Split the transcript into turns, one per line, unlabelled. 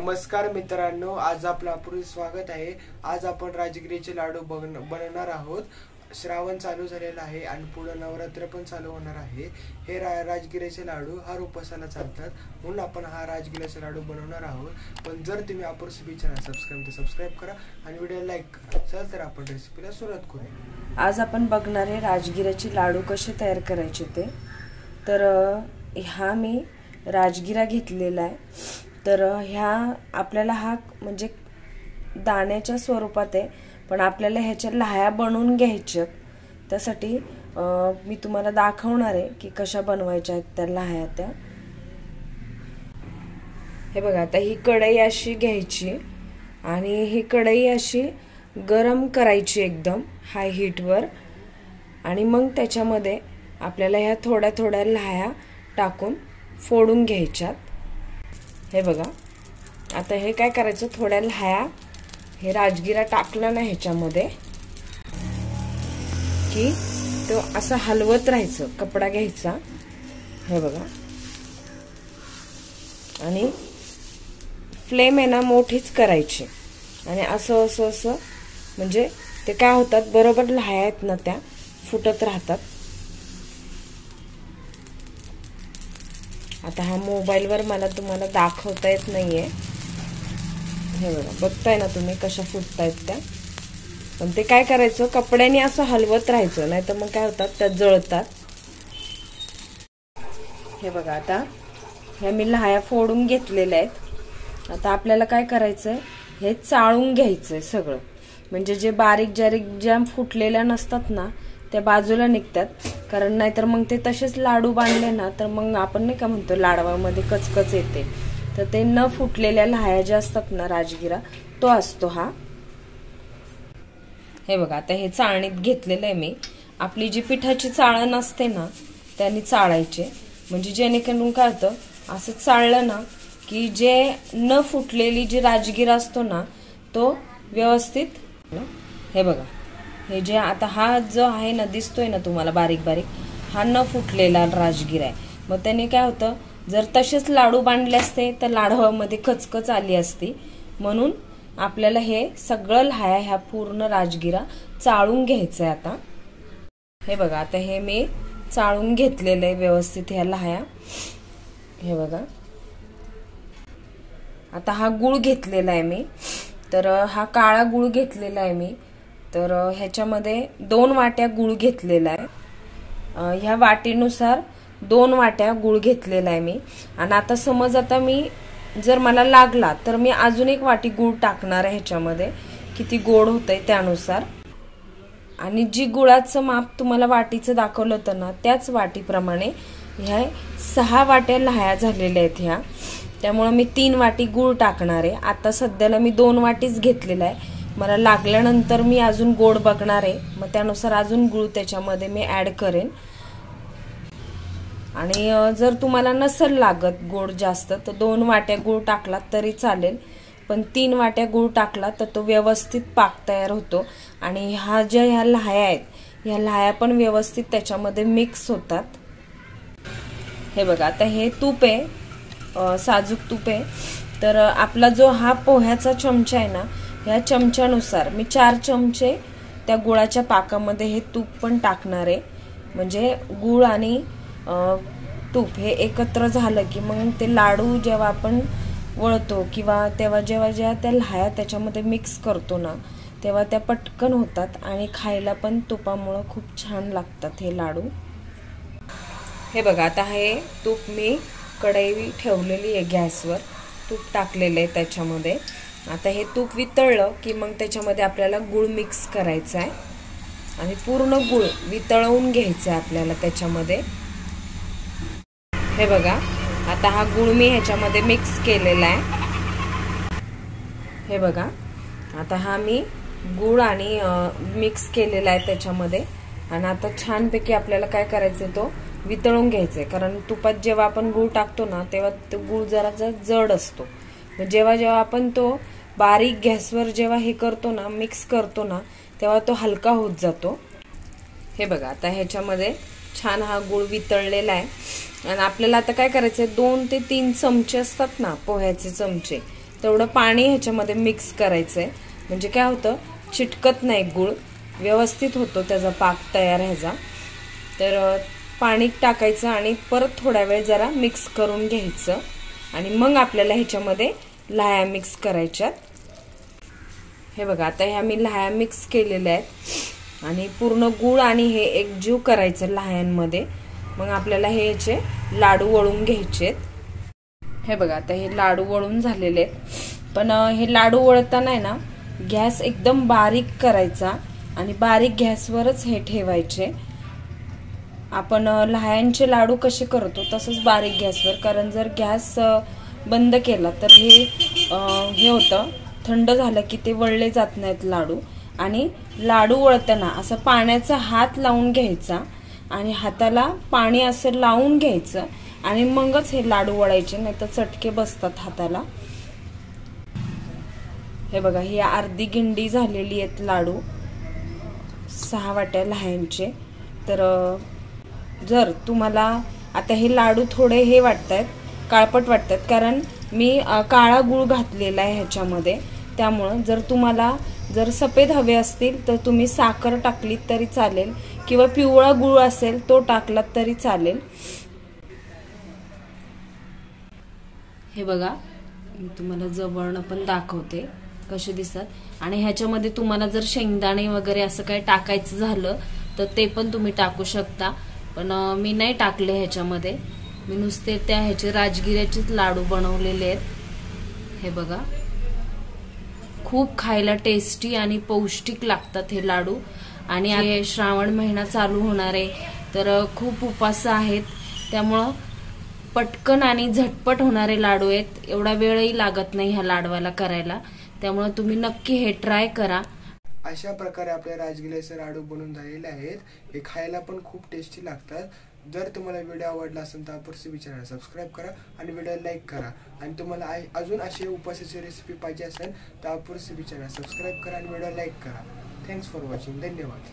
नमस्कार मित्रांनो, आज आपलं आपले स्वागत आहे। आज आपण राजगिरीचे लाडू बनवणार आहोत। श्रावण चालू झालेला आहे आणि पुढे नवरात्र पण चालू होणार आहे। हे राजगिरीचे लाडू हर उपवासाला चालतात, म्हणून आपण हा राजगिरीचे लाडू बनवणार आहोत। पण जर तुम्ही आपलं रेसिपी चॅनल सबस्क्राइब करा आणि व्हिडिओ लाईक करा। चल तर आपण रेसिपीला सुरुवात करूया।
आज आपण बघणार आहे राजगिराचे लाडू कसे तयार करायचे ते। तर हा मी राजगिरा घेतलेला आहे। तर ह्या आपल्याला हा म्हणजे दाण्याच्या स्वरूपात आहे, पण आपल्याला ह्याच्या लाह्या बनवून घ्यायच्यात। त्यासाठी मी तुम्हाला दाखवणार आहे की कशा बनवायच्या आहेत त्या लाह्या त्या। हे बघा, आता ही कढई अशी घ्यायची आणि ही कढई अशी गरम करायची एकदम हाय हीटवर, आणि मग त्याच्यामध्ये आपल्याला ह्या थोड्या थोड्या लाह्या टाकून फोडून घ्यायच्यात। हे बघा, आता हे काय करायचं, थोड्या लाह्या हे राजगिरा टाकला ना ह्याच्यामध्ये की तो असं हलवत राहायचं। कपडा घ्यायचा, हे बघा, आणि फ्लेम आहे ना मोठीच करायची, आणि असं असं असं म्हणजे ते काय होतात, बरोबर लाह्या आहेत ना त्या फुटत राहतात। आता हा मोबाईलवर मला तुम्हाला दाखवता येत नाहीये। हे बघा, बघताय ना तुम्ही कशा फुटतायत त्या। पण ते काय करायचं, कपड्याने असं हलवत राहायचं, नाहीतर मग काय होतात, त्या जळतात। हे बघा, आता ह्या मी लाह्या फोडून घेतलेल्या आहेत। आता आपल्याला काय करायचंय, हे चाळून घ्यायचंय सगळं, म्हणजे जे बारीक ज्या फुटलेल्या नसतात ना त्या बाजूला निघतात। कारण नाहीतर मग ते तसेच लाडू बांधले ना तर मग आपण नाही का म्हणतो लाडवामध्ये कचकच येते। तर ते न फुटलेल्या लाह्या ज्या असतात ना राजगिरा, तो असतो हा। हे बघा, आता हे चाळणीत घेतलेलं आहे मी। आपली जी पिठाची चाळण असते ना त्याने चाळायचे, म्हणजे जेणेकरून काय होतं, असं चाळलं ना की जे न फुटलेली जी राजगिरा असतो ना तो व्यवस्थित। हे बघा, हे जे आता हा जो आहे ना दिसतोय ना तुम्हाला बारीक बारीक, हा न फुटलेला राजगिरा आहे। मग त्याने काय होतं, जर तसेच लाडू बांधले असते तर लाडवामध्ये कचकच आली असती। म्हणून आपल्याला हे सगळं लाह्या ह्या पूर्ण राजगिरा चाळून घ्यायचं आहे आता। हे बघा, आता हे मी चाळून घेतलेलं आहे व्यवस्थित ह्या लाह्या। हे बघा, आता हा गुळ घेतलेला आहे मी। तर हा काळा गुळ घेतलेला आहे मी। तर ह्याच्यामध्ये 2 वाट्या गुळ घेतलेला आहे। ह्या वाटीनुसार 2 वाट्या गुळ घेतलेला आहे मी। आणि आता समज आता मी जर मला लागला तर मी अजून 1 वाटी गुळ टाकणार आहे ह्याच्यामध्ये, किती गोड होतंय त्यानुसार। आणि जी गुळाचं माप तुम्हाला वाटीचं दाखवलं होतं ना त्याच वाटीप्रमाणे ह्या 6 वाट्या लाह्या झालेल्या आहेत ह्या। त्यामुळे मी 3 वाटी गुळ टाकणार आहे। आता सध्याला मी 2 वाटीच घेतलेला आहे। मला लागल्यानंतर मी अजून गोड बघणार आहे, मग त्यानुसार अजून गुळ त्याच्यामध्ये मी ऍड करेन। आणि जर तुम्हाला नसेल लागत गोड जास्त तर 2 वाट्या गुळ टाकलात तरी चालेल, पण 3 वाट्या गुळ टाकला तर तो व्यवस्थित पाक तयार होतो। आणि ह्या लाह्या आहेत, ह्या लाह्या पण व्यवस्थित त्याच्यामध्ये मिक्स होतात। हे बघा, आता हे तूप आहे, साजूक तूप आहे। तर आपला जो हा पोह्याचा चमचा आहे ना, ह्या चमच्यानुसार मी 4 चमचे त्या गुळाच्या पाकामध्ये हे तूप पण टाकणार आहे। म्हणजे गुळ आणि तूप हे एकत्र झालं की मग ते लाडू जेव्हा आपण वळतो किंवा जेव्हा त्या लाह्या त्याच्यामध्ये मिक्स करतो ना तेव्हा त्या पटकन होतात, आणि खायला पण तुपामुळे खूप छान लागतात हे लाडू। हे बघा, आता हे तूप मी कढई ठेवलेली आहे गॅसवर, तूप टाकलेलं आहे त्याच्यामध्ये। आता हे तूप वितळलं की मग त्याच्यामध्ये आपल्याला गुळ मिक्स करायचा आहे, आणि पूर्ण गुळ वितळवून घ्यायचा आहे आपल्याला त्याच्यामध्ये। हे बघा, आता हा गुळ मी ह्याच्यामध्ये मिक्स केलेला आहे। हे बघा, आता हा मी गुळ आणि मिक्स केलेला आहे त्याच्यामध्ये। आणि आता छानपैकी आपल्याला काय करायचं, तो वितळून घ्यायचा आहे। कारण तुपात जेव्हा आपण गुळ टाकतो ना तेव्हा तो गुळ जरा जड असतो, जेव्हा आपण तो बारीक गॅसवर जेव्हा हे करतो ना, मिक्स करतो ना, तेव्हा तो हलका होत जातो। हे बघा, आता ह्याच्यामध्ये छान हा गुळ वितळलेला आहे। आणि आपल्याला आता काय करायचंय, 2 ते 3 चमचे असतात ना पोह्याचे चमचे, तेवढं पाणी ह्याच्यामध्ये मिक्स करायचं आहे. म्हणजे काय होतं, चिटकत नाही गूळ, व्यवस्थित होतो त्याचा पाक तयार ह्याचा. तर पाणी टाकायचं आणि परत थोडा वेळ जरा मिक्स करून घ्यायचं आणि मग आपल्याला ह्याच्यामध्ये लाह्या मिक्स करायच्यात. हे बघा, आता ह्या मी लाह्या मिक्स केलेल्या आहेत आणि पूर्ण गूळ आणि हे एकजीव करायचं लाह्यांमध्ये. मग आपल्याला हे याचे लाडू वळून घ्यायचे. हे बघा, आता हे लाडू वळून झालेले आहेत. पण हे लाडू वळताना आहे ना, गॅस एकदम बारीक करायचा आणि बारीक गॅसवरच हे ठेवायचे. आपण लाह्यांचे लाडू कसे करतो तसंच बारीक गॅसवर, कारण जर गॅस बंद केला तर हे होतं, थंड झालं की ते वळले जात नाहीत लाडू. आणि लाडू वळताना असं पाण्याचा हात लावून घ्यायचा आणि हाताला पाणी असं लावून घ्यायचं आणि मगच हे लाडू वळायचे, नाही तर चटके बसतात हाताला. हे बघा, ही अर्धी गिंडी झालेली आहेत लाडू, 6 वाट्या लाह्यांचे. तर जर तुम्हाला आता हे लाडू थोडे हे वाटतात, काळपट वाटतात, कारण मी काळा गूळ घातलेला आहे ह्याच्यामध्ये. त्यामुळं जर तुम्हाला सफेद हवे असतील तर तुम्ही साखर टाकलीत तरी चालेल किंवा पिवळा गूळ असेल तो टाकलात तरी चालेल. हे बघा, मी तुम्हाला जवळनं पण दाखवते कसे दिसतात. आणि ह्याच्यामध्ये तुम्हाला जर शेंगदाणे वगैरे असं काही टाकायचं झालं तर ते पण तुम्ही टाकू शकता. पण मी नाही टाकले ह्याच्यामध्ये, मी नुसते ह्याचे राजगिऱ्याचेच लाडू बनवलेले आहेत. हे बघा, खूप खायला टेस्टी आणि पौष्टिक लागतात हे लाडू. आणि हे श्रावण महिना चालू होणार आहे, तर खूप उपवास आहेत, त्यामुळं पटकन आणि झटपट होणारे लाडू आहेत. एवढा वेळही लागत नाही ह्या लाडवाला करायला, त्यामुळे तुम्ही नक्की हे ट्राय करा.
अशा प्रकारे आपल्या राजगिऱ्याचे लाडू बनून झालेले आहेत. हे खायला पण खूप टेस्टी लागतात. जर तुम्हाला व्हिडिओ आवडला असेल तर अपूर्वी चॅनल सबस्क्राईब करा आणि व्हिडिओ लाईक करा. आणि तुम्हाला अजून असे उपवासाची रेसिपी पाहिजे असेल तर अपूर्वी चॅनल सबस्क्राईब करा आणि व्हिडिओ लाईक करा. Thanks for watching. धन्यवाद.